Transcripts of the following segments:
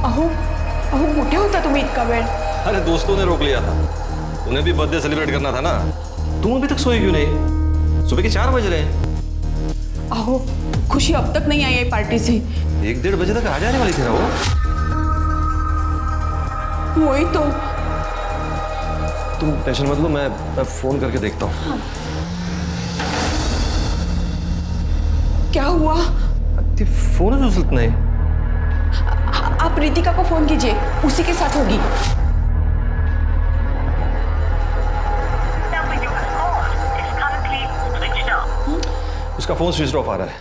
अहो अहो कुठे होता तुम्ही इतका वेळ? अरे दोस्तों ने रोक लिया था, उन्हें भी बर्थडे सेलिब्रेट करना था ना। तुम अभी तक सोई क्यों नहीं? सुबह के 4 बज रहे हैं। अहो खुशी अब तक नहीं आई है पार्टी से। 1-1:30 बजे तक आ जाने वाली थी ना वो। वही तो। तुम टेंशन मत लो, मैं फोन करके देखता हूँ। हाँ। क्या हुआ? फोन है उचलत नहीं। आप रितिका को फोन कीजिए, उसी के साथ होगी। उसका फोन स्विच ऑफ आ रहा है,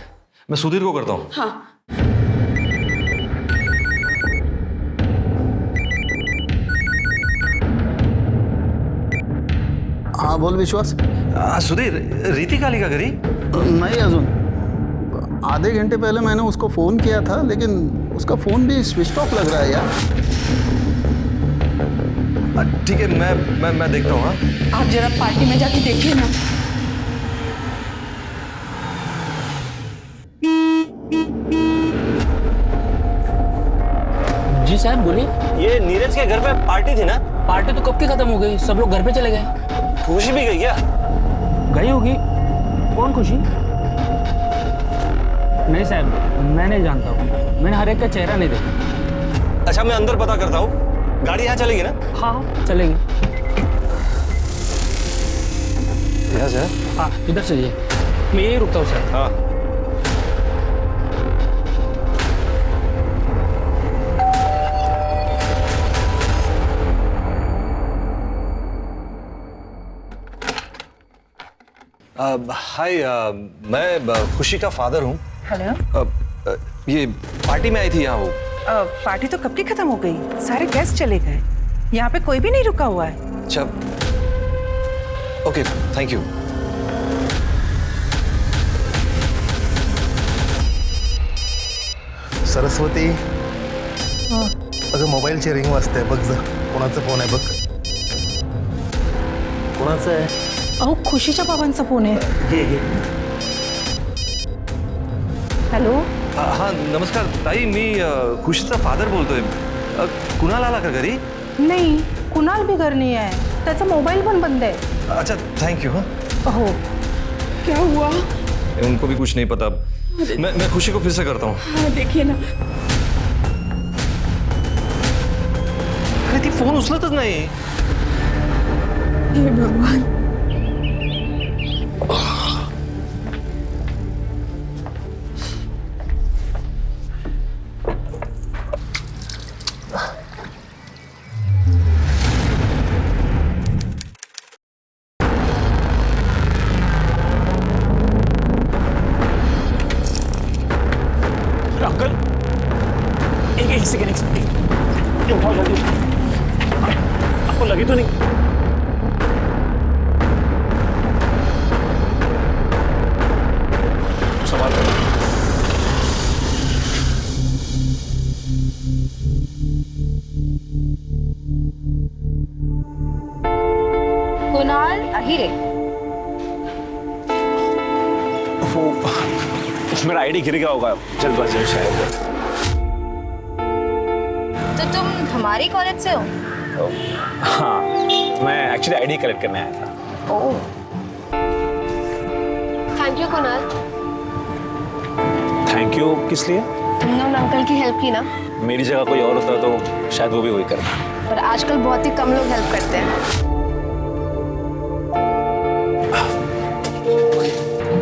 मैं सुधीर को करता हूँ। हाँ। हाँ बोल विश्वास। सुधीर, रितिका आली का घरी? नहीं अजून, आधे घंटे पहले मैंने उसको फोन किया था, लेकिन उसका फोन भी स्विच ऑफ लग रहा है यार। ठीक है, मैं देखता हूँ। हाँ आप जरा पार्टी में जाके देखिए ना। जी साहब बोलिए। ये नीरज के घर पे पार्टी थी ना? पार्टी तो कब की खत्म हो गई, सब लोग घर पे चले गए। खुशी भी गई क्या? गई होगी। कौन खुशी? नहीं साहब, मैं नहीं जानता हूँ, मैंने हर एक का चेहरा नहीं देखा। अच्छा, मैं अंदर पता करता हूँ। गाड़ी यहाँ चलेगी ना? हाँ चलेगी। यहाँ से? हाँ इधर से ये, मैं यही रुकता हूँ सर। हाँ। हाय, मैं खुशी का फादर हूँ। हेलो। ये पार्टी में आई थी यहाँ वो। पार्टी तो कब की खत्म हो गई, सारे गेस्ट चले गए, यहाँ पे कोई भी नहीं रुका हुआ है। अच्छा, ओके, थैंक यू। सरस्वती, अगं मोबाईलची रिंग वाजते, बघ जा कोणाचा फोन आहे बघ. कोणाचा आहे? अहो खुशीच्या बाबांचा फोन आहे. हेलो। हाँ नमस्कार ताई, मी खुशीचा फादर बोलतोय. कुणाल आला का घरी? नहीं, कुणाल भी घर नहीं है, त्याचा मोबाईल पण बंद है. अच्छा थैंक यू. हाँ अहो क्या हुआ? उनको भी कुछ नहीं पता. मैं खुशी को फिर से करता हूँ. हाँ देखिए ना. अरे ती फोन उचलतच नाही. हे भगवान. अंकल एक सेकेंड, ये उठाओ जल्दी. आपको लगी तो नहीं? सवाल करो. कुणाल अहिरे. वो मेरा आईडी गिर गया होगा जल्दबाजी शायद. तो तुम हमारी कॉलेज से हो? हाँ, मैं एक्चुअली आईडी कलेक्ट करने आया था. Oh thank you Kunal. Thank you किस लिए? तुमने उन अंकल की हेल्प की ना. मेरी जगह कोई और होता तो शायद वो भी वही करता. पर आजकल बहुत ही कम लोग हेल्प करते हैं.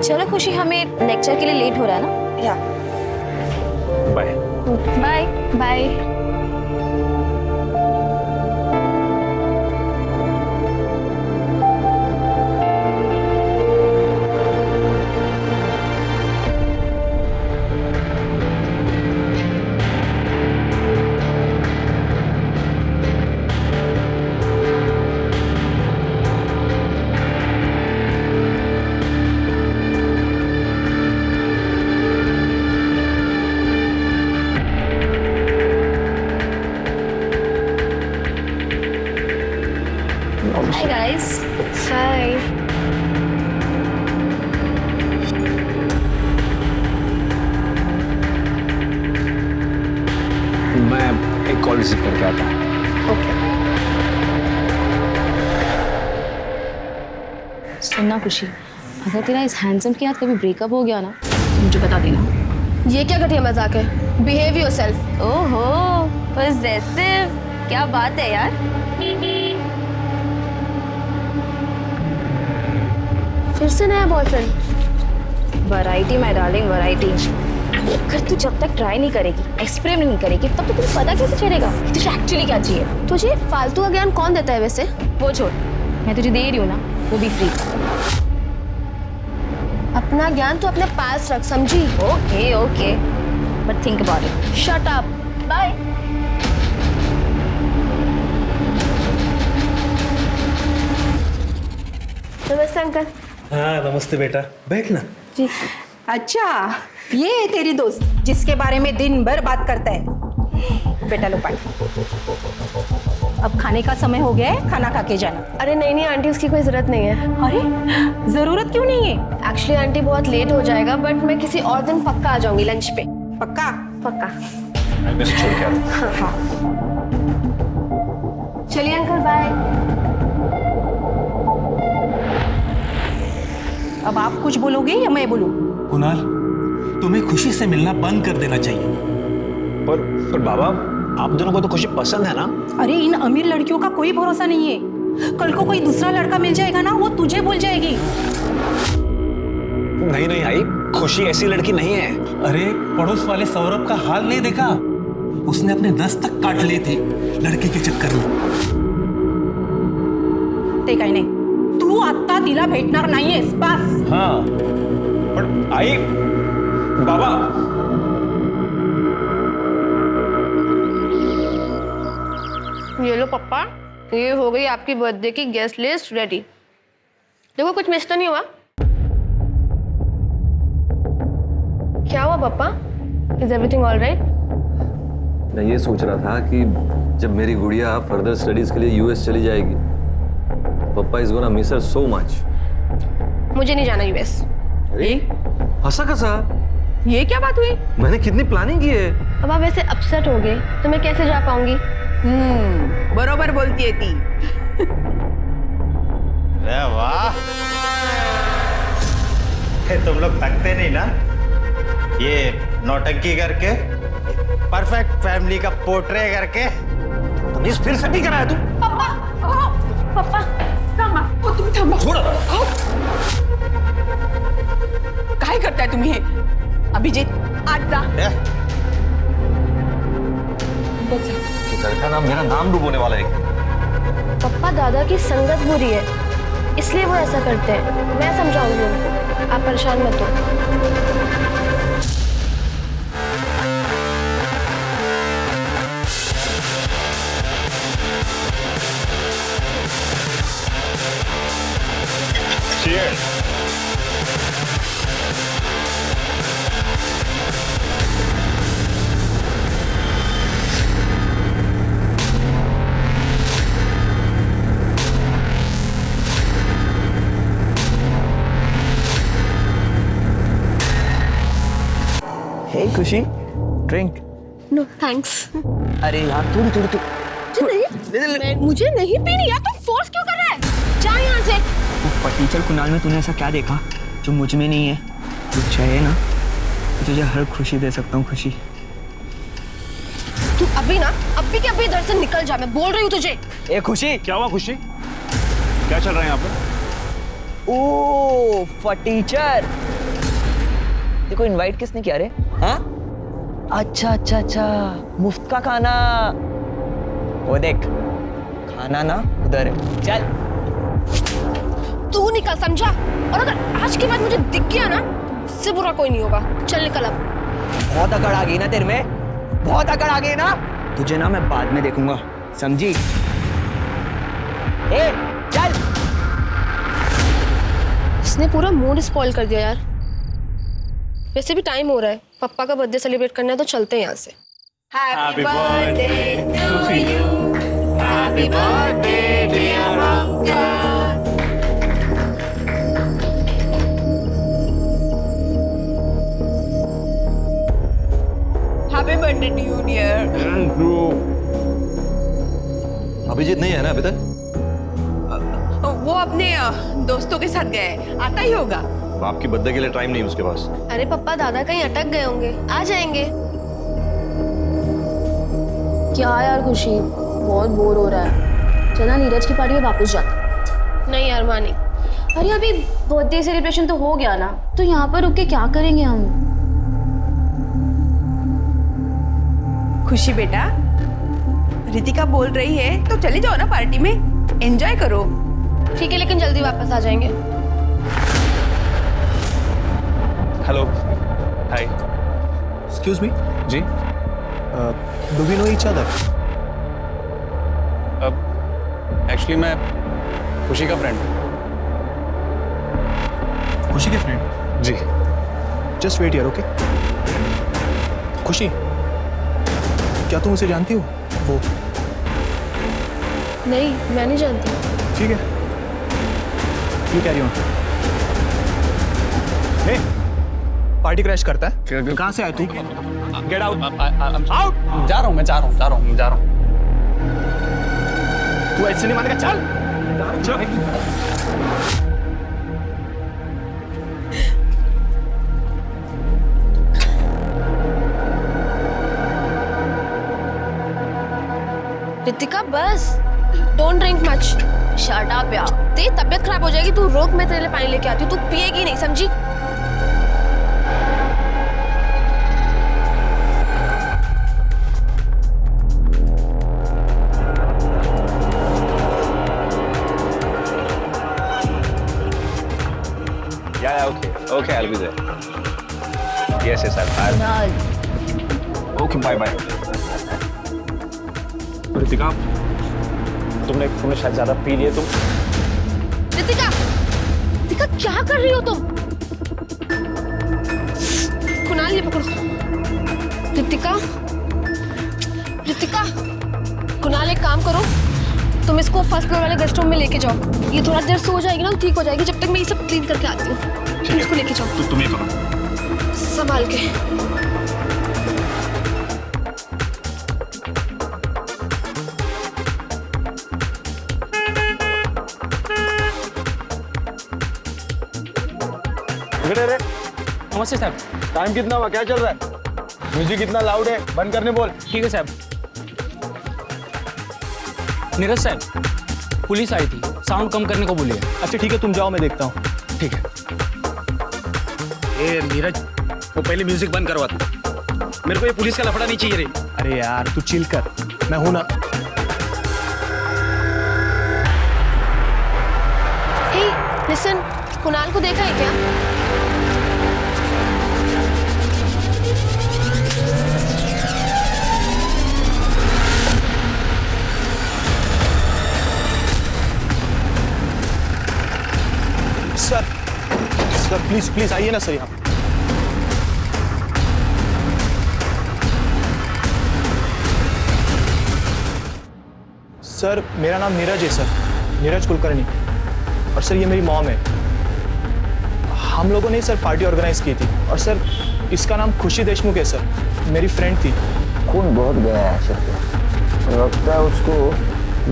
चलो खुशी, हमें लेक्चर के लिए लेट हो रहा है ना. या bye. Bye bye. Hi guys. Hi. मैं एक कॉल रिसीव करके आता हूँ। सुनना खुशी, अगर तेरा इस हैंडसम के साथ कभी ब्रेकअप हो गया ना तो मुझे बता देना। ये क्या घटिया मजाक है? Behave yourself. ओहो, पॉसेसिव, क्या बात है यार। फिर से नया boyfriend? Variety my darling, variety. अगर तू जब तक ट्राई नहीं करेगी, एक्सपेरिमेंट नहीं करेगी, तब तो तुझे पता कैसे चलेगा कि तुझे एक्चुअली क्या चाहिए। तुझे फालतू का ज्ञान कौन देता है वैसे? वो छोड़, मैं तुझे दे रही हूँ ना, वो भी फ्री। अपना ज्ञान तो अपने पास रख, समझी? Okay okay, but think about it. Shut up, bye. नमस्ते अंकल। हाँ नमस्ते बेटा, बैठ ना। जी। अच्छा, ये है तेरी दोस्त जिसके बारे में दिन भर बात करता है। बेटा लो पानी। अब खाने का समय हो गया है, खाना खा के जाना। अरे नहीं नहीं आंटी, उसकी कोई जरूरत नहीं है। अरे जरूरत क्यों नहीं है? एक्चुअली आंटी बहुत लेट हो जाएगा, बट मैं किसी और दिन पक्का आ जाऊंगी लंच पे। पक्का? पक्का। मैं से छोड़ के आता हूँ। चलिए अंकल, बाय। अब आप कुछ बोलोगे या मैं बोलूं? कुणाल, तुम्हें खुशी से मिलना बंद कर देना चाहिए। पर बाबा, आप दोनों को तो खुशी पसंद है ना? अरे इन अमीर लड़कियों का कोई भरोसा नहीं है। कल को कोई दूसरा लड़का मिल जाएगा ना, वो तुझे भूल जाएगी। नहीं नहीं आई, खुशी ऐसी लड़की नहीं है। अरे पड़ोस वाले सौरभ का हाल नहीं देखा? उसने अपने 10 तक काट लिए थे लड़के के चक्कर में। ते काही नाही, तू आता तिला भेटणार नाहीयेस, बस। हाँ, पर आई बाबा, ये लो पप्पा, ये हो गई आपकी बर्थडे की गेस्ट लिस्ट रेडी। देखो कुछ मिस तो नहीं हुआ? क्या हुआ पापा? Is everything all right? मैं ये सोच रहा था कि जब मेरी गुड़िया फर्दर स्टडीज के लिए यूएस चली जाएगी, पापा is gonna miss her so much. मुझे नहीं जाना यूएस। अरे हंसा कसा? ये क्या बात हुई? मैंने कितनी प्लानिंग की है। अब आप वैसे अपसेट हो गए तो मैं कैसे जा पाऊंगी? बरोबर बोलती है ती। अरे वाह, तुम लोग थकते नहीं ना ये नौटंकी करके, परफेक्ट फैमिली का पोर्ट्रे करके। तुम इस फिर से भी कराया तू? पापा थांबा, ओ तुम्ही थांबा। छोड़। काय करताय तुम्ही हे? अभिजीत, आज जा। घर का नाम, मेरा नाम डूबोने वाला है। पापा, दादा की संगत बुरी है, इसलिए वो ऐसा करते हैं। मैं समझाऊंगी उनको, आप परेशान मत हो। हे खुशी, ड्रिंक। No thanks. अरे यार थोड़ी मुझे नहीं पीनी यार, तुम फोर्स क्यों कर रहा है? जा यहाँ से। फटीचर कुणाल में तूने ऐसा क्या देखा जो मुझ में नहीं है? कुछ चाहिए ना, तुझे हर खुशी दे सकता हूँ। खुशी, तू अभी ना, अभी के अभी इधर से निकल जा, मैं बोल रही हूँ तुझे। ए खुशी। क्या हुआ खुशी? क्या चल रहा है यहाँ पर? ओ फटीचर, देखो इनवाइट किसने किया रे? हाँ, अच्छा अच्छा अच्छा, मुफ्त का खाना। वो देख, खाना ना उधर है, चल। तू निकल, समझा? और अगर आज के बाद मुझे दिख गया ना, तो मुझसे बुरा कोई नहीं होगा। चल निकल अब। बहुत अकड़ आ गई ना तेरे में, बहुत अकड़ आ गई ना। तुझे ना मैं बाद में देखूंगा, समझी? ए चल। इसने पूरा मूड स्पॉइल कर दिया यार। वैसे भी टाइम हो रहा है, पापा का बर्थडे सेलिब्रेट करना है, तो चलते हैं यहाँ से। Happy birthday to you, happy birthday dear uncle. Happy birthday to you dear. Thank you. Abhijit नहीं है ना अभी तक? वो अपने दोस्तों के साथ गए हैं, आता ही होगा। बाप की बर्थडे के लिए टाइम नहीं उसके पास। अरे पप्पा दादा कहीं अटक गए होंगे, आ जाएंगे। क्या यार खुशी, बहुत बोर हो रहा है। चला नीरज की पार्टी में वापस जाते। नहीं यार मानी, अरे अभी बर्थडे सेलिब्रेशन तो हो गया ना, तो यहाँ पर रुक के क्या करेंगे हम? खुशी बेटा, रितिका बोल रही है तो चले जाओ ना पार्टी में, एंजॉय करो। ठीक है लेकिन जल्दी वापस आ जाएंगे। Hello, hi. एक्सक्यूज मी, जी। Do we know each other? Actually मैं खुशी का फ्रेंड। खुशी के फ्रेंड? जी। Just wait here, okay? Khushi, क्या तुम उसे जानती हो? वो नहीं, मैं नहीं जानती। ठीक है, you carry on. Hey, party crash करता है? कहाँ से आया तू? Get out. आउट। जा रहा हूँ, मैं जा रहा हूँ। तू ऐसे नहीं मानेगा, चल चल। रितिका बस, don't drink much. Shut up यार, तेरी तबीयत खराब हो जाएगी। तू रोक, मैं तेरे लिए पानी लेके आती हूँ। तू पिएगी नहीं, समझी? Yeah, okay, I'll be there. Yes, I'll. Okay, bye. Ritika, तुमने शायद ज्यादा पी लिए तुम। रितिका क्या कर रही हो तुम? कुणाल ये पकड़ो। रितिका, कुणाल एक काम करो, तुम इसको फर्स्ट फ्लोर वाले गेस्ट रूम में लेके जाओ। ये थोड़ा देर सो जाएगी ना तो ठीक हो जाएगी। जब तक मैं ये सब क्लीन करके आती हूँ। तुम इसको लेके जाओ। तुम ये करो, संभाल के। नमस्ते साहब। टाइम कितना हुआ, क्या चल रहा है? म्यूजिक इतना लाउड है, बंद करने बोल। ठीक है साहब। नीरज साहब, पुलिस आई थी, साउंड कम करने को बोली है। अच्छा ठीक है, तुम जाओ, मैं देखता हूँ। ठीक है। ए नीरज, वो पहले म्यूजिक बंद करवा दो। मेरे को ये पुलिस का लफड़ा नहीं चाहिए रे। अरे यार तू चिल कर, मैं हूं ना। हे, लिसन, कुणाल को देखा है क्या? सर प्लीज आइए ना सर यहाँ। सर मेरा नाम नीरज है सर, नीरज कुलकर्णी। और सर ये मेरी मॉम है। हम लोगों ने सर पार्टी ऑर्गेनाइज की थी। और सर इसका नाम खुशी देशमुख है सर, मेरी फ्रेंड थी। खून बहुत गया है सर पे, लगता है उसको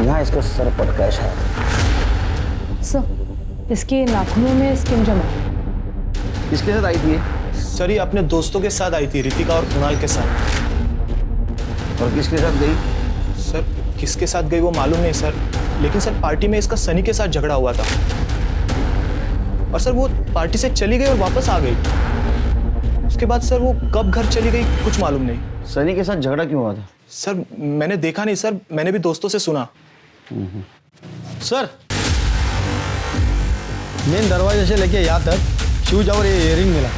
यहाँ इसका सर पटका है शायद। सर, इसके नाखूनों में स्किन जमा। किसके साथ आई थी ये? सर ये अपने दोस्तों के साथ आई थी, रितिका और कुणाल के साथ। और किसके साथ गई? सर किसके साथ गई वो मालूम नहीं सर, लेकिन सर पार्टी में इसका सनी के साथ झगड़ा हुआ था। और सर वो पार्टी से चली गई और वापस आ गई। उसके बाद सर वो कब घर चली गई कुछ मालूम नहीं। सनी के साथ झगड़ा क्यों हुआ था? सर मैंने देखा नहीं सर, मैंने भी दोस्तों से सुना। सर मेन दरवाजे से लेके यहाँ तक शूज और ये इयरिंग मिला।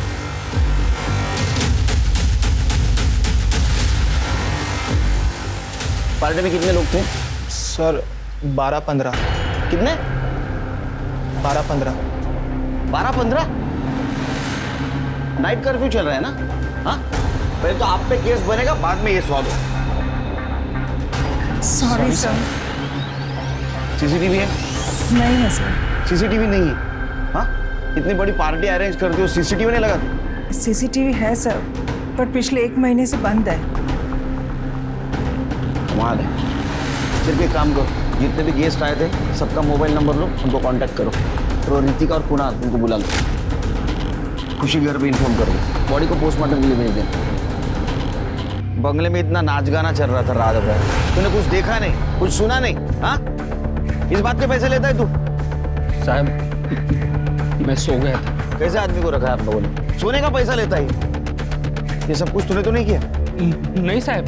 पार्टी में कितने लोग थे? सर 12-15। कितने? 12-15। 12-15? नाइट कर्फ्यू चल रहा है ना? हाँ, पहले तो आप पे केस बनेगा, बाद में ये स्वाद हो। Sorry sir. सीसीटीवी है? नहीं है सर। सीसीटीवी नहीं है? हाँ, इतनी बड़ी पार्टी अरेंज करते हो, सीसीटीवी नहीं लगाते? सीसीटीवी है सर, पर पिछले 1 महीने से बंद है। कमाल है। सिर्फ एक काम करो, जितने भी गेस्ट आए थे सबका मोबाइल नंबर लो, उनको कांटेक्ट करो और रितिका और कुणाल उनको बुला लो। खुशी घर पे इन्फॉर्म करो, बॉडी को पोस्टमार्टम के लिए भेज दें। बंगले में इतना नाच गाना चल रहा था रात भर, तूने कुछ देखा नहीं, कुछ सुना नहीं? हाँ, इस बात के पैसे लेता है तू? साहब मैं सो गया था। कैसे आदमी को रखा है आप लोगों ने? सोने का पैसा लेता है ये सब कुछ तूने तो नहीं किया? नहीं साहब,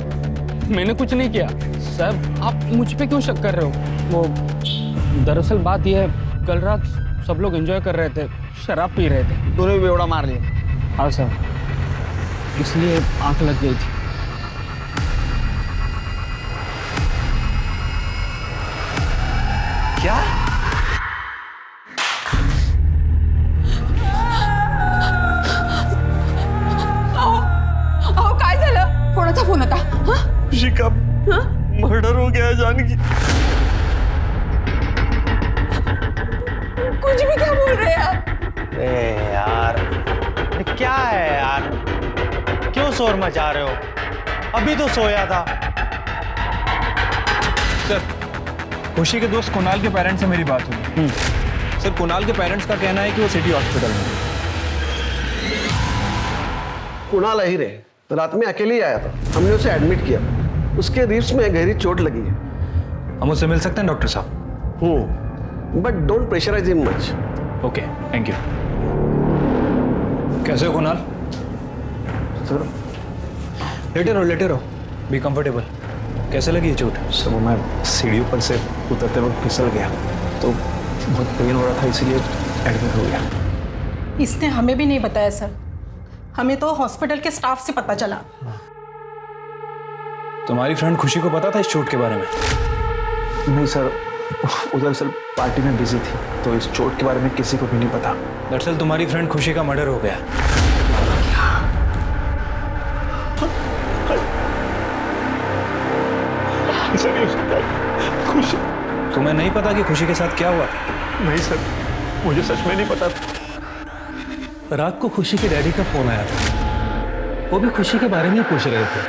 मैंने कुछ नहीं किया। साहब आप मुझ पे क्यों शक कर रहे हो? वो दरअसल बात यह है, कल रात सब लोग एंजॉय कर रहे थे, शराब पी रहे थे। तूने भी बेवड़ा मार लिया? हाँ सर, इसलिए आंख लग गई थी। क्या? अहो काय झालं? कोणाचा फोन होता? हं? खुशी का मर्डर हो गया है जानकी। कुछ भी क्या बोल रहे हैं आप? अरे यार, ये क्या है यार? क्यों शोर मचा रहे हो? अभी तो सोया था। सर, खुशी के दोस्त कुणाल के पेरेंट्स से मेरी बात हुई। सर, कुणाल के पेरेंट्स का कहना है कि वो सिटी हॉस्पिटल में है। कुणाल अहिर है, रात में अकेले ही आया था, हमने उसे एडमिट किया, उसके रिब्स में गहरी चोट लगी है। हम उससे मिल सकते हैं डॉक्टर साहब? But don't pressurise him much. Okay, thank you. कैसे हो कुणाल? सर, लेटे रहो, बी कंफर्टेबल। कैसे लगी ये चोट? सर वो मैं सीढ़ियों पर से उतरते वक्त फिसल गया तो बहुत पेन हो रहा था, इसीलिए एडमिट हो गया। इसने हमें भी नहीं बताया सर, हमें तो हॉस्पिटल के स्टाफ से पता चला। तुम्हारी फ्रेंड खुशी को पता था इस चोट के बारे में? नहीं सर, उधर सर पार्टी में बिजी थी, तो इस चोट के बारे में किसी को भी नहीं पता। दरअसल तुम्हारी फ्रेंड खुशी का मर्डर हो गया। खुशी? तुम्हें नहीं पता कि खुशी के साथ क्या हुआ? नहीं सर, मुझे सच में नहीं पता था। रात को खुशी के डैडी का फोन आया था, वो भी खुशी के बारे में ही पूछ रहे थे।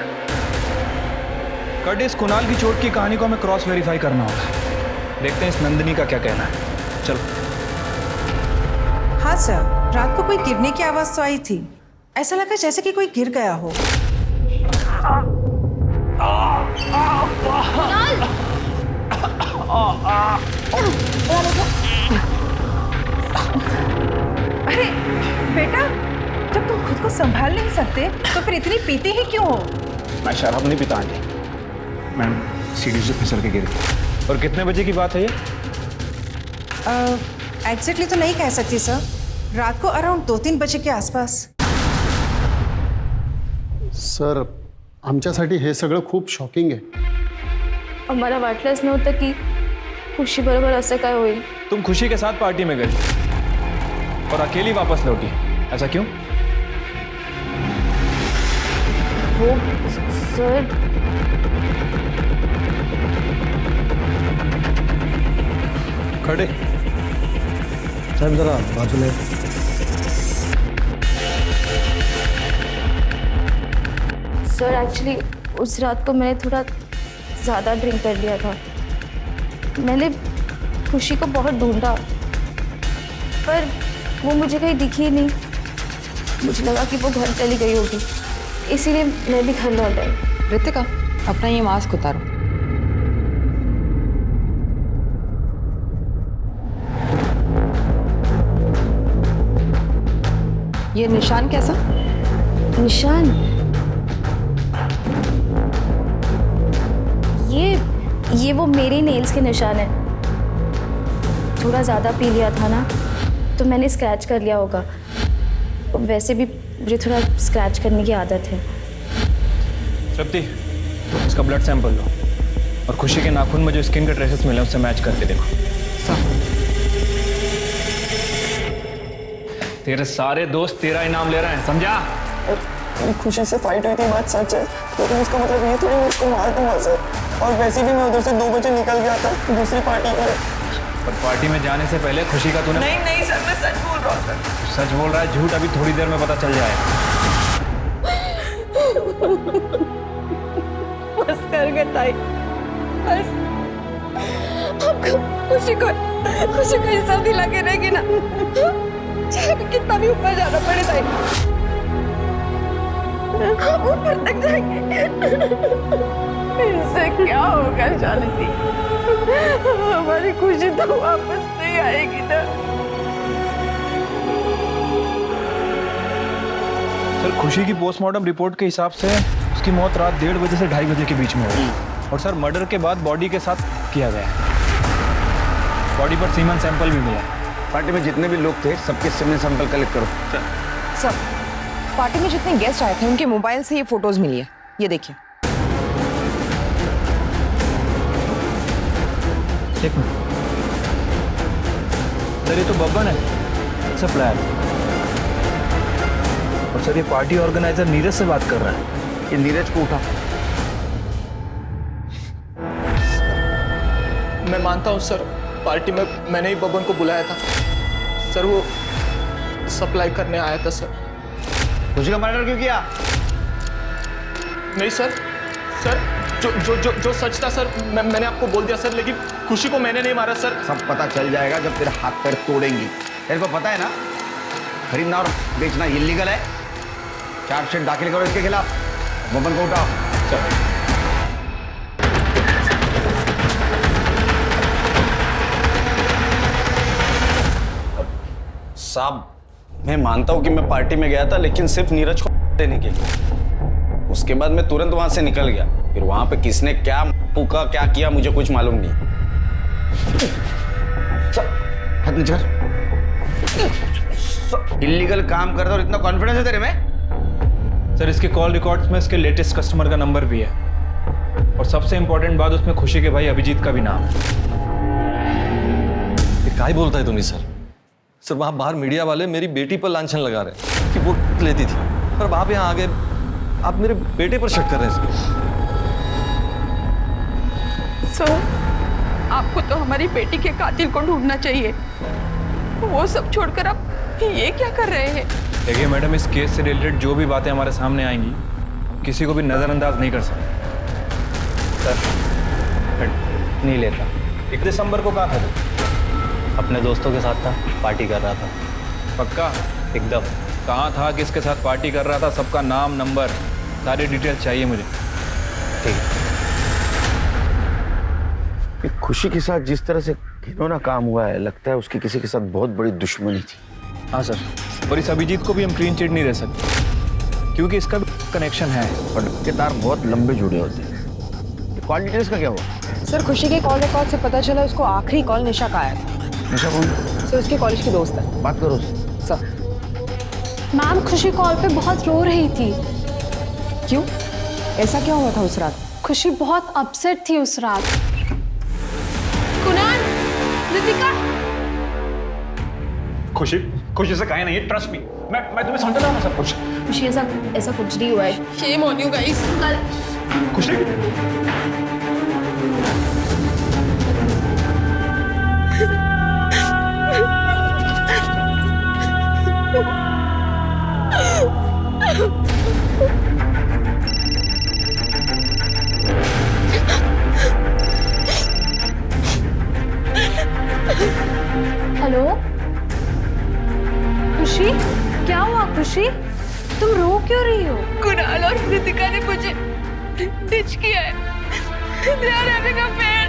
कट इस कुणाल की चोट की कहानी को हमें क्रॉस वेरीफाई करना होगा। देखते हैं इस नंदिनी का क्या कहना है। चलो। हाँ सर, रात को कोई गिरने की आवाज तो आई थी, ऐसा लगा जैसे कि कोई गिर गया हो। अरे बेटा, जब तुम खुद को संभाल नहीं सकते तो फिर इतनी पीते ही क्यों हो? मैं शराब नहीं पीता आंटी, मैं सीढ़ी से फिसल के गिर गया। और कितने बजे की बात है ये? एग्जैक्टली तो नहीं कह सकती सर, रात को अराउंड 2-3 बजे के आसपास। सर, आमच्यासाठी हे सगळं खूप शॉकिंग आहे। आम्हाला वाटलंच नव्हतं की खुशी बरोबर असं काय होईल। तुम खुशी के साथ पार्टी में गई और अकेली वापस लौटी, ऐसा क्यों? वो सर, खड़े साहब जरा बाजू में। सर एक्चुअली उस रात को मैंने थोड़ा ज़्यादा ड्रिंक कर लिया था। मैंने खुशी को बहुत ढूंढा पर वो मुझे कहीं दिखी ही नहीं। मुझे लगा कि वो घर चली गई होगी, इसीलिए मैं भी घर लौट आई। रितिका, अपना ये मास्क उतारो। ये निशान कैसा? निशान? ये वो मेरे नेल्स के निशान है। थोड़ा ज़्यादा पी लिया था ना, तो मैंने स्क्रैच कर लिया होगा। वैसे भी मुझे थोड़ा स्क्रैच करने की आदत है। तृप्ति, इसका ब्लड सैंपल लो और खुशी के नाखून में जो स्किन के ट्रेसेस मिले उससे मैच करके देखो। तेरे सारे दोस्त तेरा इनाम ले रहे हैं, समझा? खुशी से फाइट हुई थी, बात सच है, लेकिन उसका मतलब ये थोड़ी मैं उसको मार दूंगा सर। और वैसे भी मैं उधर से 2 बजे निकल गया था दूसरी पार्टी में। पर पार्टी में जाने से पहले खुशी का तूने... नहीं सर, मैं सच बोल रहा हूँ सर। सच बोल रहा है? झूठ अभी थोड़ी देर में पता चल जाएगा। बस कर गए ताई, बस। खुशी को हिस्सा दिला के रहेगी ना, चाहे कितना भी ऊपर जाना पड़े ताई, हम ऊपर तक जाएंगे। इससे क्या होगा शालिनी, हमारी खुशी तो वापस नहीं आएगी ना। सर खुशी की पोस्टमार्टम रिपोर्ट के हिसाब से उसकी मौत रात 1:30 बजे से 2:30 बजे के बीच में हुई और सर मर्डर के बाद बॉडी के साथ किया गया है। बॉडी पर सीमन सैंपल भी मिला। पार्टी में जितने भी लोग थे सबके सीमन सैंपल कलेक्ट करो। सर पार्टी में जितने गेस्ट आए थे उनके मोबाइल से ये फोटोज मिली है, ये देखिए। सर ये तो बब्बन है, सप्लायर। और सर ये पार्टी ऑर्गेनाइजर नीरज से बात कर रहा है। ये नीरज को उठा। मैं मानता हूँ सर, पार्टी में मैंने ही बब्बन को बुलाया था सर, वो सप्लाई करने आया था सर। खुशी का मर्डर क्यों किया? नहीं सर, सर जो सच था सर मैंने आपको बोल दिया सर, लेकिन खुशी को मैंने नहीं मारा सर। सब पता चल जाएगा जब तेरे हाथ पैर तोड़ेंगी। तेरे को पता है ना खरीदना और बेचना इलीगल है। चार्जशीट दाखिल करो इसके खिलाफ। बब्बन को उठाओ। सर साहब मैं मानता हूं कि मैं पार्टी में गया था, लेकिन सिर्फ नीरज को देने के लिए। उसके बाद मैं तुरंत वहां से निकल गया। फिर वहां पे किसने क्या फूका क्या किया मुझे कुछ मालूम नहीं। हाथ नीचे कर। इलीगल काम करता और इतना कॉन्फिडेंस है तेरे में? सर इसके कॉल रिकॉर्ड्स में इसके लेटेस्ट कस्टमर का नंबर भी है और सबसे इंपॉर्टेंट बात उसमें खुशी के भाई अभिजीत का भी नाम। ये क्या ही बोलता है तुमने सर वहां बाहर मीडिया वाले मेरी बेटी पर लांछन लगा रहे हैं कि वो लेती थी, पर आप यहाँ आगे आप मेरे बेटे पर शक कर रहे हैं। सर आपको तो हमारी बेटी के कातिल को ढूंढना चाहिए, वो सब छोड़कर आप ये क्या कर रहे हैं? देखिए मैडम, इस केस से रिलेटेड जो भी बातें हमारे सामने आएंगी हम किसी को भी नज़रअंदाज नहीं कर सकते। सर नहीं लेता। 1 दिसंबर को कहाँ था तू? अपने दोस्तों के साथ था, पार्टी कर रहा था। पक्का? एकदम। कहाँ था, किसके साथ पार्टी कर रहा था, सबका नाम नंबर सारी डिटेल चाहिए मुझे। ठीक है। खुशी के साथ जिस तरह से घिनौना काम हुआ है, लगता है उसकी किसी के साथ बहुत बड़ी दुश्मनी थी। हाँ सर, और इस अभिजीत को भी हम क्लीन चिट नहीं दे सकते क्योंकि इसका भी कनेक्शन है और के तार बहुत लंबे जुड़े होते हैं। कॉल डिटेल्स का क्या हुआ? सर खुशी के कॉल रिकॉर्ड से पता चला उसको आखिरी कॉल निशा का आया था। निशा कौन? सर उसके कॉलेज की दोस्त है। बात करो सर। मैम खुशी कॉल पे बहुत रो रही थी। क्यों? ऐसा क्या हुआ था उस रात? खुशी बहुत अपसेट थी उस रात। कुणाल, रितिका, खुशी से कहीं नहीं, ट्रस्ट मी। मैं तुम्हें समझा ना सब कुछ। खुशी ऐसा कुछ नहीं हुआ है। Shame on you guys. खुशी हेलो खुशी, क्या हुआ खुशी? तुम रो क्यों रही हो? कुणाल और कृतिका ने मुझे डिच किया है। They are having an affair.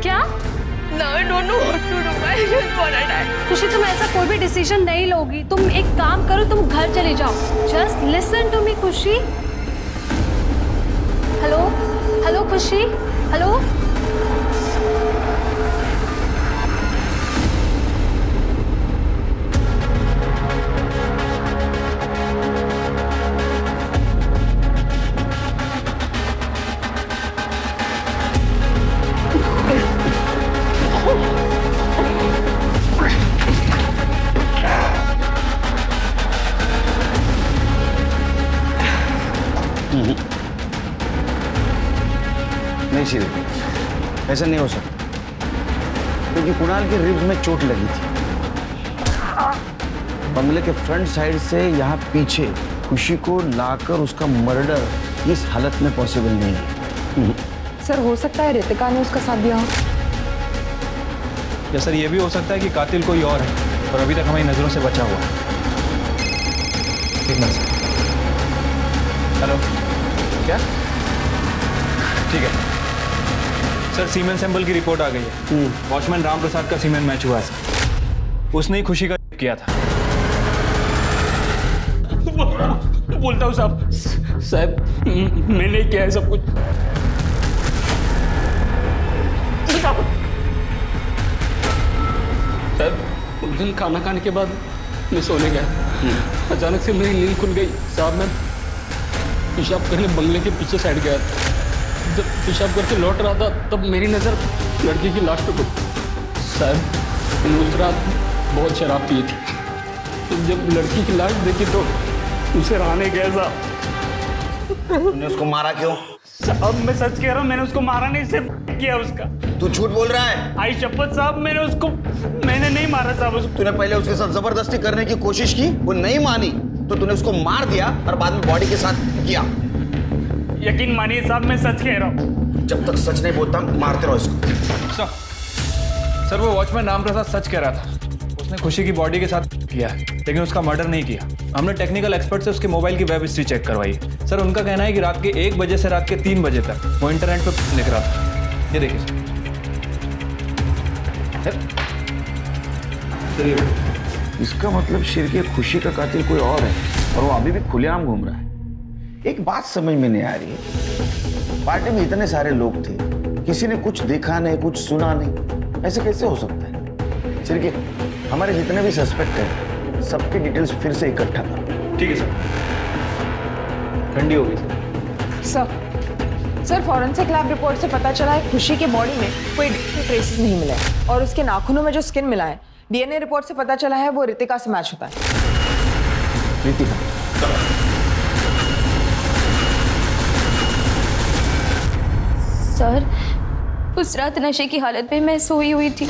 क्या? Now I don't know what to do. I just wanna die. खुशी तुम ऐसा कोई भी डिसीजन नहीं लोगी। तुम एक काम करो, तुम घर चले जाओ। जस्ट लिसन टू मी खुशी। हेलो हेलो खुशी, हेलो। नहीं सीधे, ऐसा नहीं हो सकता क्योंकि कुणाल के रिब्स में चोट लगी थी। बंगले के फ्रंट साइड से यहाँ पीछे खुशी को लाकर उसका मर्डर इस हालत में पॉसिबल नहीं है। सर हो सकता है रितिका ने उसका साथ दिया हो। या सर ये भी हो सकता है कि कातिल कोई और है और अभी तक हमारी नज़रों से बचा हुआ है। एक मिनट। हेलो, क्या? ठीक है सर, सीमेन सैंपल की रिपोर्ट आ गई है। वॉचमैन राम प्रसाद का सीमेन मैच हुआ है सर। उसने ही खुशी का किया था। बोलता हूँ साहब, मैंने किया है सब कुछ। साहब, उस दिन खाना खाने के बाद मैं सोने गया। अचानक से मेरी नींद खुल गई। साहब, मैं पेशाब करने बंगले के पीछे साइड गया। जब पेशाब करके लौट रहा था तब मेरी नज़र लड़की की लाश पे पड़ी। साहब, उस रात बहुत शराब पी थी। तो जब लड़की की लाश देखी तो उसे रहने गया साहब। तूने उसको मारा क्यों? साहब, मैं सच कह रहा हूँ, मैंने उसको मारा नहीं, सिर्फ किया उसका। तू झूठ बोल रहा है? आई शपथ साहब, मैंने नहीं मारा साहब उसको। तूने पहले उसके साथ जबरदस्ती करने की कोशिश की, वो नहीं मानी, तो तूने उसको मार दिया और बाद में बॉडी के साथ किया। यकीन मानिए साहब, मैं सच कह रहा हूँ। जब तक सच नहीं बोलता मारते रहो इसको। सर वो वॉचमैन राम प्रसाद सच कह रहा था। उसने खुशी की बॉडी के साथ किया है, लेकिन उसका मर्डर नहीं किया। हमने टेक्निकल एक्सपर्ट से उसके मोबाइल की वेब हिस्ट्री चेक करवाई है। सर उनका कहना है कि रात के 1 बजे से रात के 3 बजे तक वो इंटरनेट पर लिख रहा था। ये देखिए सर। इसका मतलब शेर की खुशी का कातिल कोई और है और वो अभी भी खुलेआम घूम रहा है। एक बात समझ में नहीं आ रही है, पार्टी में इतने सारे लोग थे, किसी ने कुछ देखा नहीं, कुछ सुना नहीं, ऐसे कैसे हो सकता है? शेर की हमारे जितने भी सस्पेक्ट हैं सबकी डिटेल्स फिर से इकट्ठा करो। ठीक है सर। ठंडी हो गई सर, फॉरेंसिक लैब रिपोर्ट से पता चला है खुशी के बॉडी में कोई ट्रेसेस नहीं मिले हैं और उसके नाखूनों में जो स्किन मिला है, डीएनए रिपोर्ट से पता चला है वो रितिका से मैच होता है। रितिका? सर, उस रात नशे की हालत में मैं सोई हुई थी,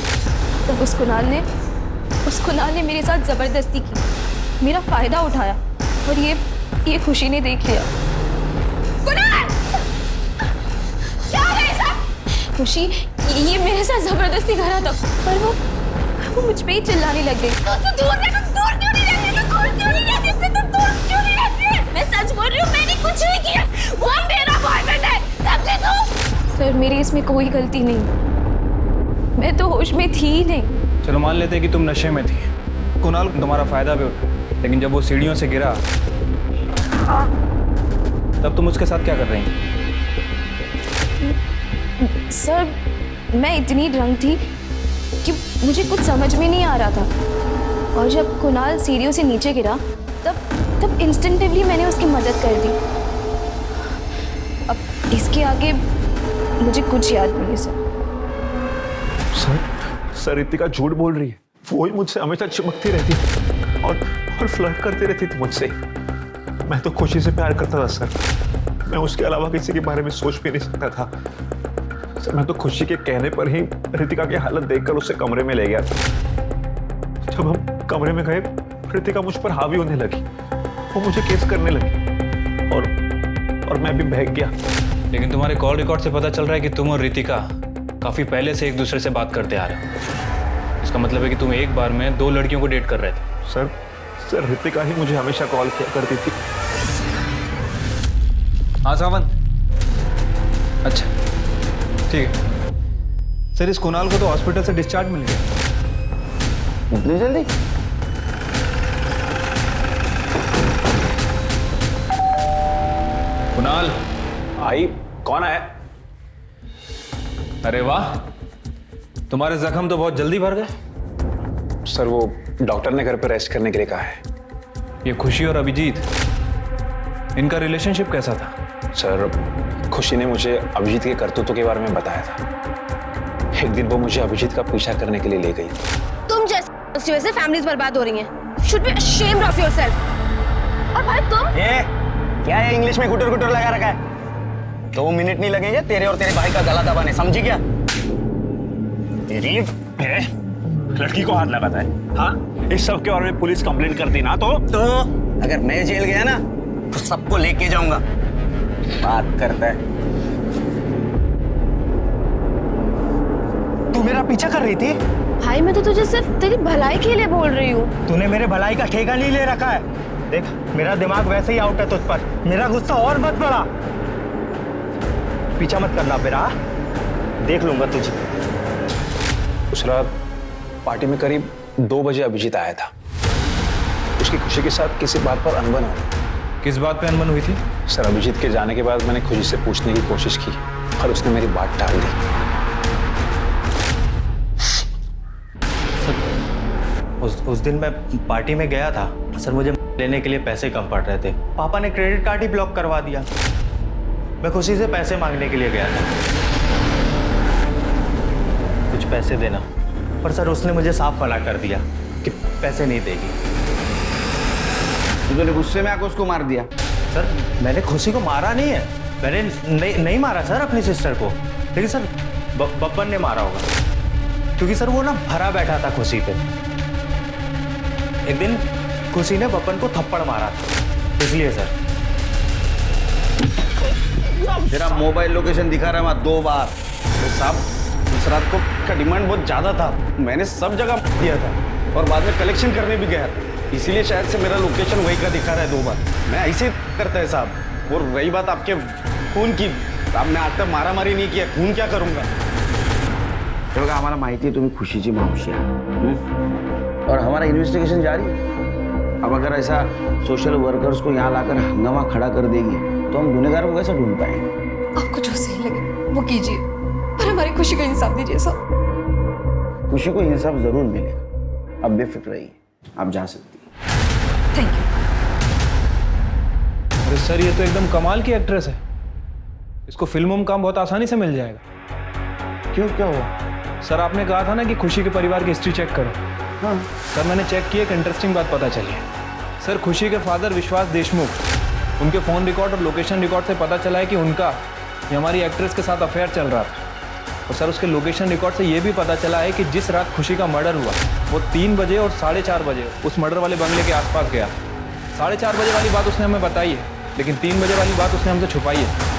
तब उस कुणाल ने मेरे साथ जबरदस्ती की, मेरा फायदा उठाया और ये खुशी ने देख लिया। कुणाल! क्या है सब? खुशी ये मेरे साथ जबरदस्ती कर रहा था, पर वो मुझ पे ही चिल्लाने लग गई। दूर क्यों नहीं रहती? मैं सच बोल रही हूँ, मैंने कुछ नहीं किया, वो मेरा बॉयफ्रेंड है, समझे तुम? सर, मेरी इसमें कोई गलती नहीं, मैं तो होश में थी ही नहीं। चलो मान लेते हैं कि तुम नशे में थी, कुणाल तुम्हारा फायदा भी उठा, लेकिन जब वो सीढ़ियों से गिरा तब तुम उसके साथ क्या कर रही थी? सर, मैं इतनी ड्रंक थी कि मुझे कुछ समझ में नहीं आ रहा था और जब कुणाल सीढ़ियों से नीचे गिरा तब इंस्टेंटिवली मैंने उसकी मदद कर दी। अब इसके आगे मुझे कुछ याद नहीं है सर रितिका झूठ बोल रही है। वो ही मुझसे हमेशा चिपकती रहती थी और फ्लर्ट करती रहती थी मुझसे। मैं तो खुशी से प्यार करता था सर, मैं उसके अलावा किसी के बारे में सोच भी नहीं सकता था सर। मैं तो खुशी के कहने पर ही रितिका की हालत देखकर उससे कमरे में ले गया था। जब हम कमरे में गए, रितिका मुझ पर हावी होने लगी, वो मुझे केस करने लगी और मैं भी बहक गया। लेकिन तुम्हारे कॉल रिकॉर्ड से पता चल रहा है कि तुम और रितिका काफी पहले से एक दूसरे से बात करते आ रहे हो। इसका मतलब है कि तुम एक बार में 2 लड़कियों को डेट कर रहे थे। सर रितिका ही मुझे हमेशा कॉल किया करती थी। हाँ सावन, अच्छा ठीक है सर। इस कुणाल को तो हॉस्पिटल से डिस्चार्ज मिल गया। इतनी जल्दी? कुणाल आई, कौन आया? अरे वाह, तुम्हारे जख्म तो बहुत जल्दी भर गए। सर वो डॉक्टर ने घर पर रेस्ट करने के लिए कहा है। ये खुशी और अभिजीत, इनका रिलेशनशिप कैसा था? सर खुशी ने मुझे अभिजीत के करतूतों के बारे में बताया था। एक दिन वो मुझे अभिजीत का पीछा करने के लिए ले गई। तुम जैसे वजह से फैमिलीज बर्बाद हो रही हैं। Should be ashamed of yourself. और भाई तुम ये क्या है, इंग्लिश में गुटर गुटर लगा रखा है? 2 मिनट नहीं लगेंगे तेरे और तेरे भाई का गला दबाने, समझी क्या? तेरी लड़की को हाथ लगाता है, हाँ? इस सब के बारे में पुलिस कंप्लेंट कर दी ना तो अगर मैं जेल गया ना तो सबको लेके जाऊंगा। बात करता है। तू मेरा पीछा कर रही थी? भाई मैं तो तुझे सिर्फ तेरी भलाई के लिए बोल रही हूँ। तूने मेरे भलाई का ठेका नहीं ले रखा है। देख मेरा दिमाग वैसे ही आउट है तुझ पर, मेरा गुस्सा और मत बढ़ा। पीछा मत करना मेरा, देख लूंगा तुझे। उस रात पार्टी में करीब 2 बजे अभिजीत आया था। उसकी खुशी के साथ किसी बात पर अनबन हुई। किस बात पे अनबन हुई थी? सर अभिजीत के जाने के बाद मैंने खुशी से पूछने की कोशिश की और उसने मेरी बात टाल दी। उस दिन मैं पार्टी में गया था सर, मुझे लेने के लिए पैसे कम पड़ रहे थे। पापा ने क्रेडिट कार्ड ही ब्लॉक करवा दिया। मैं खुशी से पैसे मांगने के लिए गया था, कुछ पैसे देना, पर सर उसने मुझे साफ मना कर दिया कि पैसे नहीं देगी। तूने गुस्से में आकर उसको मार दिया? सर मैंने खुशी को मारा नहीं है, मैंने नहीं मारा सर अपनी सिस्टर को, लेकिन सर बब्बन ने मारा होगा, क्योंकि सर वो ना भरा बैठा था खुशी पे। एक दिन खुशी ने बब्बन को थप्पड़ मारा था, इसलिए सर। तेरा मोबाइल लोकेशन दिखा रहा है वहां 2 बार। तो साहब उस रात को का डिमांड बहुत ज्यादा था, मैंने सब जगह दिया था और बाद में कलेक्शन करने भी गया था, इसीलिए शायद से मेरा लोकेशन वही का दिखा रहा है 2 बार। मैं ऐसे करता है साहब। और रही बात आपके खून की, साहब मैं आज तक मारामारी नहीं किया, खून क्या करूंगा। हे बघा आम्हाला माहिती आहे तुम्ही खुशीची मावशी आहे और हमारा इन्वेस्टिगेशन जारी है। अब अगर ऐसा सोशल वर्कर्स को यहाँ लाकर हंगामा खड़ा कर देगी तो हम गुनहगार को कैसे ढूंढ पाएंगे? आपको जो सही लगे वो कीजिए, पर हमारी खुशी का इंसाफ दीजिए साहब। खुशी को इंसाफ जरूर मिलेगा, अब बेफिक्र रहिए, आप जा सकती हैं। Thank you. अरे सर ये तो एकदम कमाल की एक्ट्रेस है, इसको फिल्मों में काम बहुत आसानी से मिल जाएगा। क्यों, क्या हुआ? सर आपने कहा था ना कि खुशी के परिवार की हिस्ट्री चेक करो। हाँ सर मैंने चेक किया, एक इंटरेस्टिंग बात पता चली है। सर खुशी के फादर विश्वास देशमुख, उनके फ़ोन रिकॉर्ड और लोकेशन रिकॉर्ड से पता चला है कि उनका ये हमारी एक्ट्रेस के साथ अफेयर चल रहा था। और सर उसके लोकेशन रिकॉर्ड से ये भी पता चला है कि जिस रात खुशी का मर्डर हुआ वो 3 बजे और 4:30 बजे उस मर्डर वाले बंगले के आसपास गया। 4:30 बजे वाली बात उसने हमें बताई है, लेकिन 3 बजे वाली बात उसने हमसे छुपाई है।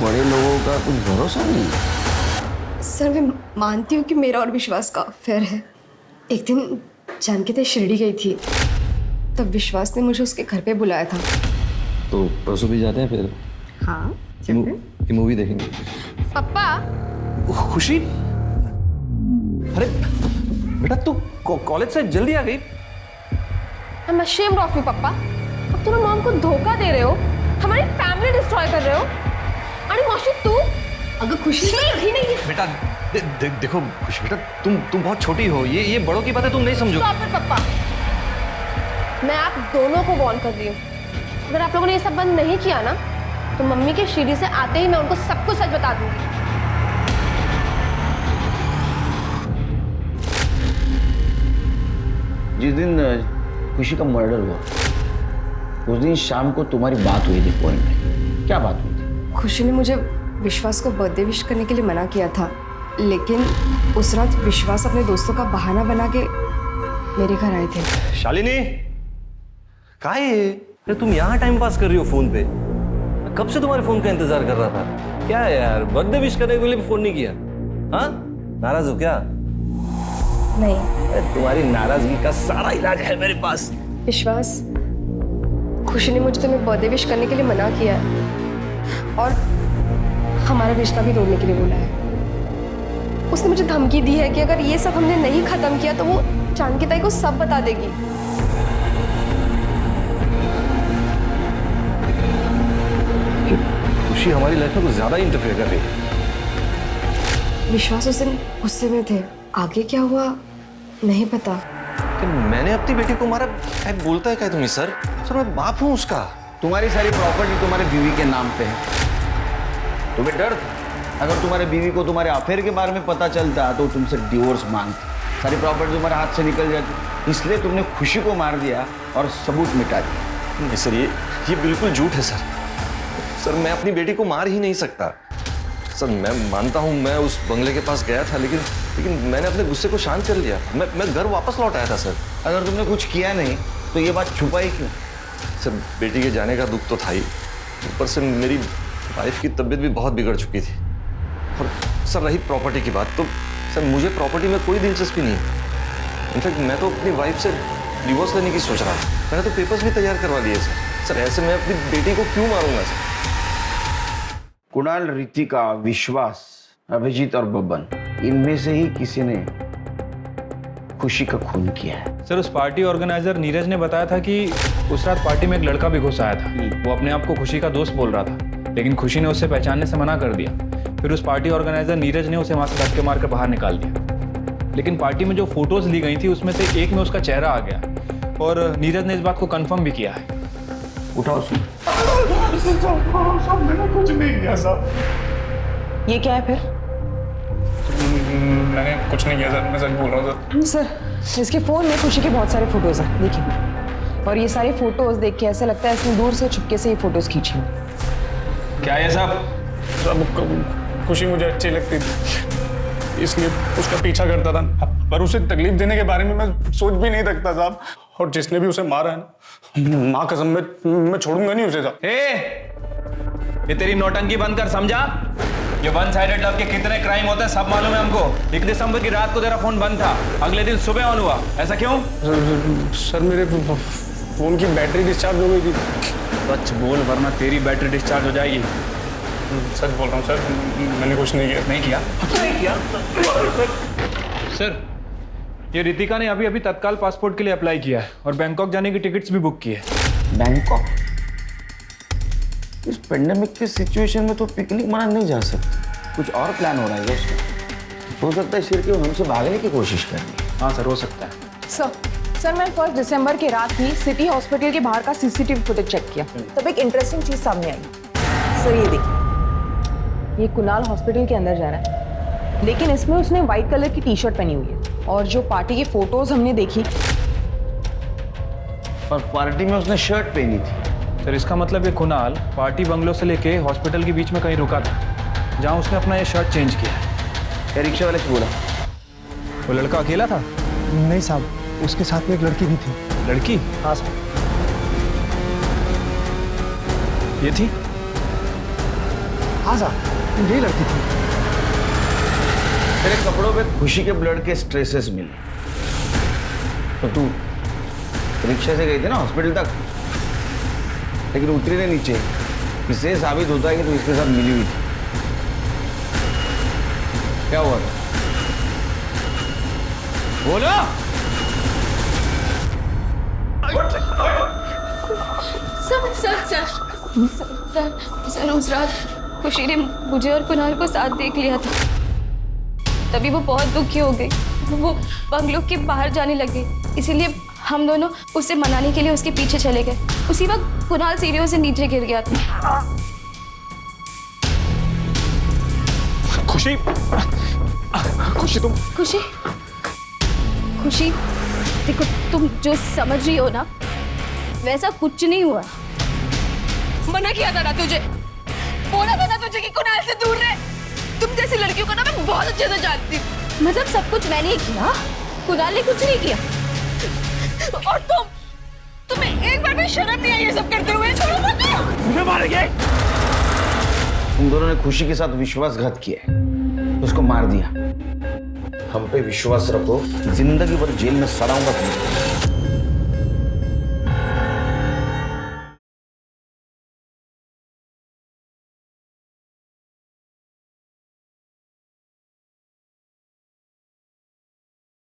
बड़े लोगों का कुछ भरोसा नहीं है। सर मैं मानती हूँ कि मेरा और विश्वास का अफेयर है। एक दिन जानकी ते शिरडी गई थी, तब विश्वास ने मुझे उसके घर पे बुलाया था। तो परसों भी जाते हैं फिर? हाँ ये मूवी देखेंगे। पापा खुशी, अरे बेटा तू कॉलेज से जल्दी आ गई? I am ashamed of you पापा। अब तुम मॉम को धोखा दे रहे हो, हमारी फैमिली डिस्ट्रॉय कर रहे हो। अरे मौसी तू अगर खुशी से यही नहीं है बेटा देखो खुशी बेटा, तुम बहुत छोटी हो, ये बड़ों की बातें तुम नहीं समझो। स्टॉप इट पापा, मैं आप दोनों को वार्न कर रही हूँ। अगर आप लोगों ने ये सब बंद नहीं किया ना तो मम्मी के शिरडी से आते ही मैं उनको सब कुछ सच बता दूंगी। जिस दिन खुशी का मर्डर हुआ उस दिन शाम को तुम्हारी बात हुई थी फोन में, क्या बात हुई थी? खुशी ने मुझे विश्वास को बर्थडे विश करने के लिए मना किया था, लेकिन उस रात विश्वास अपने दोस्तों का बहाना बना के मेरे घर आए थे। शालिनी, क्या है ये? अरे तुम यहाँ टाइम पास कर रही हो फोन पे? मैं कब से तुम्हारे फोन का इंतजार कर रहा था। क्या है यार, बर्थडे विश करने के लिए भी फोन नहीं किया? हाँ, नाराज हो क्या? नहीं। अरे तुम्हारी नाराजगी का सारा इलाज है मेरे पास। विश्वास, खुशी ने मुझे तुम्हें बर्थडे विश करने के लिए मना किया है और हमारा रिश्ता भी तोड़ने के लिए बोला है। उसने मुझे धमकी दी है कि अगर ये सब हमने नहीं खत्म किया तो वो जानकी ताई को सब बता देगी। खुशी हमारी लाइफ में कुछ ज्यादा इंटरफेयर कर रही है। विश्वास उस दिन गुस्से में थे, आगे क्या हुआ नहीं पता। कि मैंने अपनी बेटी को मारा? क्या बोलता है क्या तुम्हें? सर मैं बाप हूँ उसका। तुम्हारी सारी प्रॉपर्टी तुम्हारे बीवी के नाम पे है। तुम्हें डर था अगर तुम्हारे बीवी को तुम्हारे अफेयर के बारे में पता चलता तो तुमसे डिवोर्स मांगती, सारी प्रॉपर्टी तुम्हारे हाथ से निकल जाती, इसलिए तुमने खुशी को मार दिया और सबूत मिटा दिया। नहीं सर, ये बिल्कुल झूठ है सर। मैं अपनी बेटी को मार ही नहीं सकता। सर मैं मानता हूँ मैं उस बंगले के पास गया था, लेकिन मैंने अपने गुस्से को शांत कर लिया। मैं घर वापस लौट आया था सर। अगर तुमने कुछ किया नहीं तो ये बात छुपाई क्यों? सर बेटी के जाने का दुख तो था ही, ऊपर से मेरी वाइफ की तबीयत भी बहुत बिगड़ चुकी थी और सर रही प्रॉपर्टी की बात, तो सर मुझे प्रॉपर्टी में कोई दिलचस्पी नहीं है। इनफैक्ट मैं तो अपनी वाइफ से डिवोर्स लेने की सोच रहा था। मैंने तो पेपर्स भी तैयार करवा लिए सर। सर ऐसे मैं अपनी बेटी को क्यों मारूंगा सर? कुणाल, रितिका, विश्वास, अभिजीत और बब्बन, इनमें से ही किसी ने खुशी का खून किया है। सर उस पार्टी ऑर्गेनाइजर नीरज ने बताया था कि उस रात पार्टी में एक लड़का भी घुस आया था। वो अपने आप को खुशी का दोस्त बोल रहा था, लेकिन खुशी ने उससे पहचानने से मना कर दिया। फिर उस पार्टी ऑर्गेनाइजर नीरज ने उसे वहां से धक्के मार कर बाहर निकाल दिया। लेकिन पार्टी में जो फोटोज ली गई थी उसमें से एक में उसका चेहरा आ गया और नीरज ने इस बात को कंफर्म भी किया है। उठाओ मैंने कुछ नहीं किया साहब। ये क्या है फिर? मैंने कुछ नहीं किया सर, मैं सच बोल रहा हूँ सर, इसके फोन में खुशी के बहुत सारे फोटोज हैं, देखिए। और ये सारे फोटोज देख के ऐसा लगता है इसने दूर से चुपके से ये फोटोज खींची हैं। क्या है साहब? खुशी मुझे अच्छी लगती थी, इसलिए उसका पीछा करता था, पर उसे तकलीफ देने के बारे में मैं सोच भी नहीं सकता साहब। और जिसने भी उसे मारा है ना, माँ कसम मैं छोड़ूंगा नहीं उसे साहब। ये तेरी नौटंकी बंद कर, समझा? ये वन साइडेड लव के कितने क्राइम होते हैं सब मालूम है हमको। 1 दिसंबर की रात को तेरा फोन बंद था, अगले दिन सुबह ऑन हुआ, ऐसा क्यों? सर मेरे फोन की बैटरी डिस्चार्ज हो गई थी। सच बोल वरना तेरी बैटरी डिस्चार्ज हो जाएगी। सच बोल रहा हूँ सर, मैंने कुछ नहीं किया। नहीं किया? सर ये रितिका ने अभी अभी तत्काल पासपोर्ट के लिए अप्लाई किया है और बैंकॉक जाने की टिकट्स भी बुक की है। बैंकॉक? इस पेंडेमिक की सिचुएशन में तो पिकनिक मनाने नहीं जा सकते, कुछ और प्लान हो रहा है उसका। हो सकता है शिरके हमसे भागने की कोशिश कर रही है। हाँ सर, हो सकता है। सर मैं 1 दिसंबर की रात ही सिटी हॉस्पिटल के बाहर का सीसीटीवी फुटेज चेक किया, तब एक इंटरेस्टिंग चीज सामने आई। सर ये देखिए, ये कुणाल हॉस्पिटल के अंदर जा रहा है, लेकिन इसमें उसने व्हाइट कलर की टी शर्ट पहनी हुई है। और जो पार्टी की फोटोज हमने देखी, और पार्टी में उसने शर्ट पहनी थी। सर इसका मतलब ये कुणाल पार्टी बंगलो से लेके हॉस्पिटल के बीच में कहीं रुका था, जहाँ उसने अपना ये शर्ट चेंज किया है। रिक्शा वाले से बोला वो लड़का अकेला था? नहीं साहब, उसके साथ में एक लड़की भी थी। लड़की? हाँ साहब। ये थी? हाँ साहब, यही लड़की थी। तेरे कपड़ों पे खुशी के ब्लड के स्ट्रेसेस मिले, तो तू रिक्शा से गई थी ना हॉस्पिटल तक, लेकिन उतरी नहीं नीचे। इससे साबित होता है कि तू इसके साथ मिली हुई थी। क्या हुआ था? बोलो। सर उस रात खुशी ने मुझे और कुणाल को साथ देख लिया था, तभी वो बहुत दुखी हो गई। वो बंगलो के बाहर जाने लगी, इसीलिए हम दोनों उसे मनाने के लिए उसके पीछे चले गए। उसी वक्त कुणाल सीढ़ियों से नीचे गिर गया था। खुशी, खुशी तुम खुशी, खुशी देखो, तुम जो समझ रही हो ना वैसा कुछ नहीं हुआ। मना किया था ना तुझे, बोला था ना तुझे कि कुणाल से दूर रहे। तुम जैसी लड़कियों को ना मैं बहुत अच्छे से जानती हूँ। मतलब सब कुछ मैंने ही किया, कुणाल ने कुछ नहीं किया। और तुम्हें एक बार भी शर्म नहीं आई ये सब करते हुए? छोड़ो मत, मुझे मारेंगे। तुम दोनों ने खुशी के साथ विश्वासघात किया है, उसको मार दिया। हम पे विश्वास रखो, जिंदगी भर जेल में सड़ाऊंगा तुम्हें।